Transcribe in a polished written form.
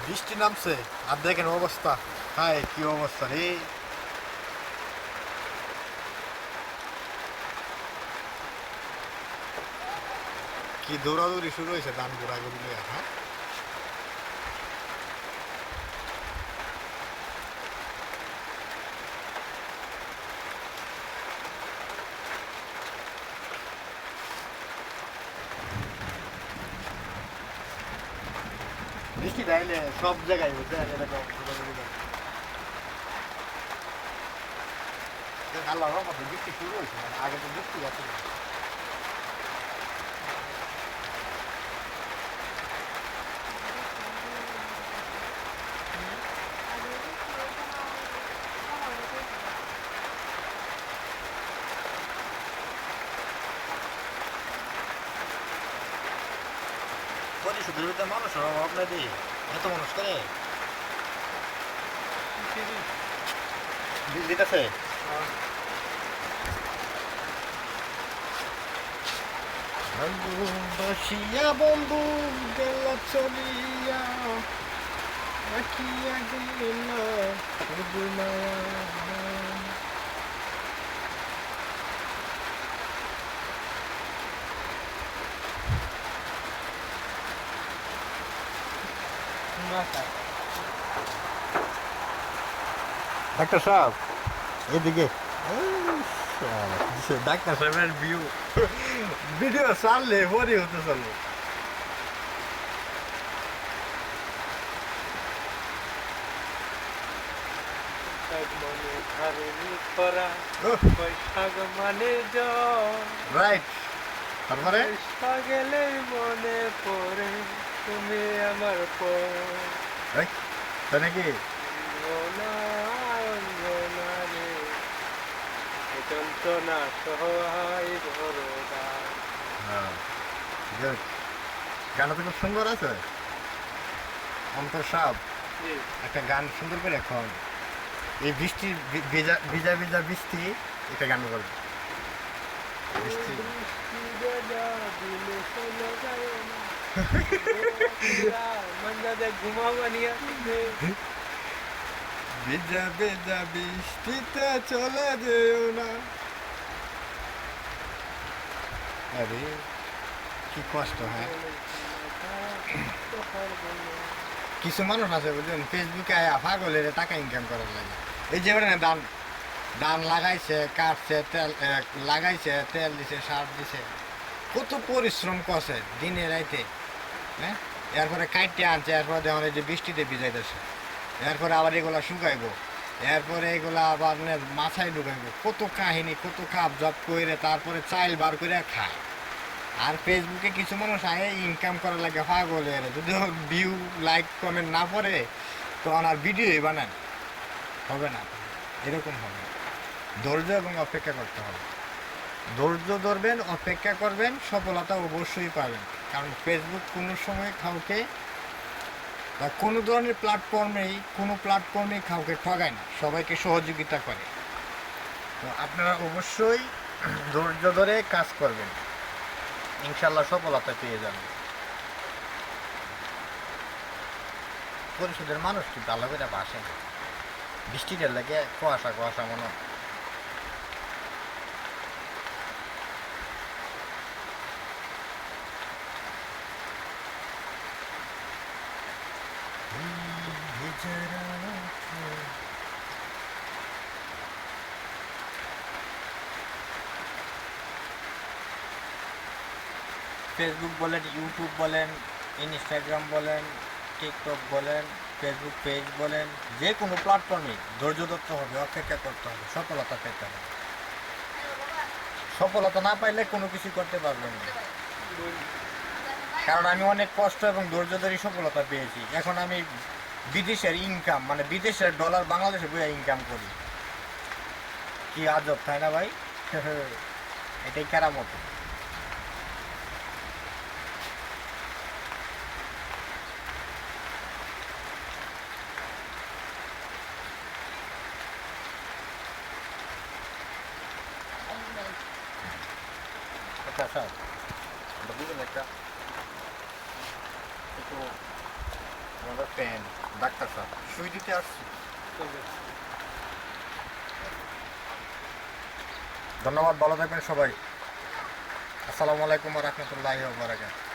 বৃষ্টি নামছে আর দেখেন অবস্থা। হায় কি অবস্থা রে! কি দৌড়াদৌড়ি শুরু হয়েছে ধান ঘোরাঘুরি লইয়া, হ্যাঁ? বৃষ্টি তাইলে সব জায়গায় হচ্ছে এরকম ঘোরাঘুরি করে। আল্লাহর রহমতে বৃষ্টি শুরু হয়েছে, মানে আগে তো বৃষ্টি আছে না। পরিশুদ্ধের ভিতরে মানুষের অভাব নাই দি, এত মানুষ করে বিল দিতেছে। বসিয়া বন্ধু গেল চলিয়া, রাখিয়া গেল শুধু মায়া। ডাক্তার সাহেব এদিকে। ডাক্তার সাহেবের ভিডিও চাললে পরে হতে চলবে। রাইট, তারপরে গেলে মনে পড়ে তুমি আমার তাই নাকি? যন্ত্রণা সহায় ভরদা। গানটা তো খুব সুন্দর আছে। অন্তর সাহেব একটা গান সুন্দর করে এখন এই বৃষ্টি ভিজা ভিজা ভিজা বৃষ্টি একটা গান করবে। বৃষ্টি ঘুমাবানিয়া ভিজা ভিজা বৃষ্টিতে চলে যেও না। আরে কি কষ্ট! হ্যাঁ, কিছু মানুষ আছে বুঝলেন, ফেসবুকে আয়া পাগলের টাকা ইনকাম করার লাগে। এই যে ধান ধান লাগাইছে, কাটছে, তেল লাগাইছে, তেল দিছে, সার দিছে, কত পরিশ্রম করছে দিনে রাইতে, হ্যাঁ? এরপরে কাইটে আনছে, এরপরে দেখুন এই যে বৃষ্টিতে ভিজাইতেছে, এরপরে আবার এগুলা শুকাইবো, এরপরে এগুলা আবার মাথায় ঢুকাইবো, কত কাহিনী, কত কাপ জব করে তারপরে চাইল বার করে খায়। আর ফেসবুকে কিছু মানুষ আগে ইনকাম করার লাগে পাগলের, যদি ভিউ লাইক কমেন্ট না পড়ে তখন আর ভিডিওই বানান হবে না। এরকম হবে, ধৈর্য এবং অপেক্ষা করতে হবে। ধৈর্য ধরবেন, অপেক্ষা করবেন, সফলতা অবশ্যই পাবেন। কারণ ফেসবুক কোনো সময় কাউকে বা কোনো ধরনের প্ল্যাটফর্মেই কাউকে ঠগায় না, সবাইকে সহযোগিতা করে। তো আপনারা অবশ্যই ধৈর্য ধরে কাজ করবেন, ইনশাল্লাহ সফলতা পেয়ে যাবেন। পরিষদের মানুষ কিন্তু ভালো করে বাসে না, বৃষ্টিটার লাগে কুয়াশা কুয়াশা মনে হয়। ফেসবুক বলেন, ইউটিউব বলেন, ইনস্টাগ্রাম বলেন, টিকটক বলেন, ফেসবুক পেজ বলেন, যে কোনো প্ল্যাটফর্মে ধৈর্য ধরতে হবে, অপেক্ষা করতে হবে, সফলতা পেতে হবে। সফলতা না পাইলে কোনো কিছু করতে পারবেন না। কারণ আমি অনেক কষ্ট এবং ধৈর্য ধরে সফলতা পেয়েছি। এখন আমি বিদেশের ইনকাম, মানে বিদেশের ডলার বাংলাদেশে বইয়া ইনকাম করি। কি আজব, তাই না ভাই? এটাই কেরামত। আচ্ছা স্যার, বুঝলেন একটা একটু আমাদের পেন ডাক্তার সাহেব সুই দিতে আসছি। ধন্যবাদ, ভালো থাকবেন সবাই। আসসালামু আলাইকুম ওয়া রাহমাতুল্লাহি ওয়া বারাকাতুহু।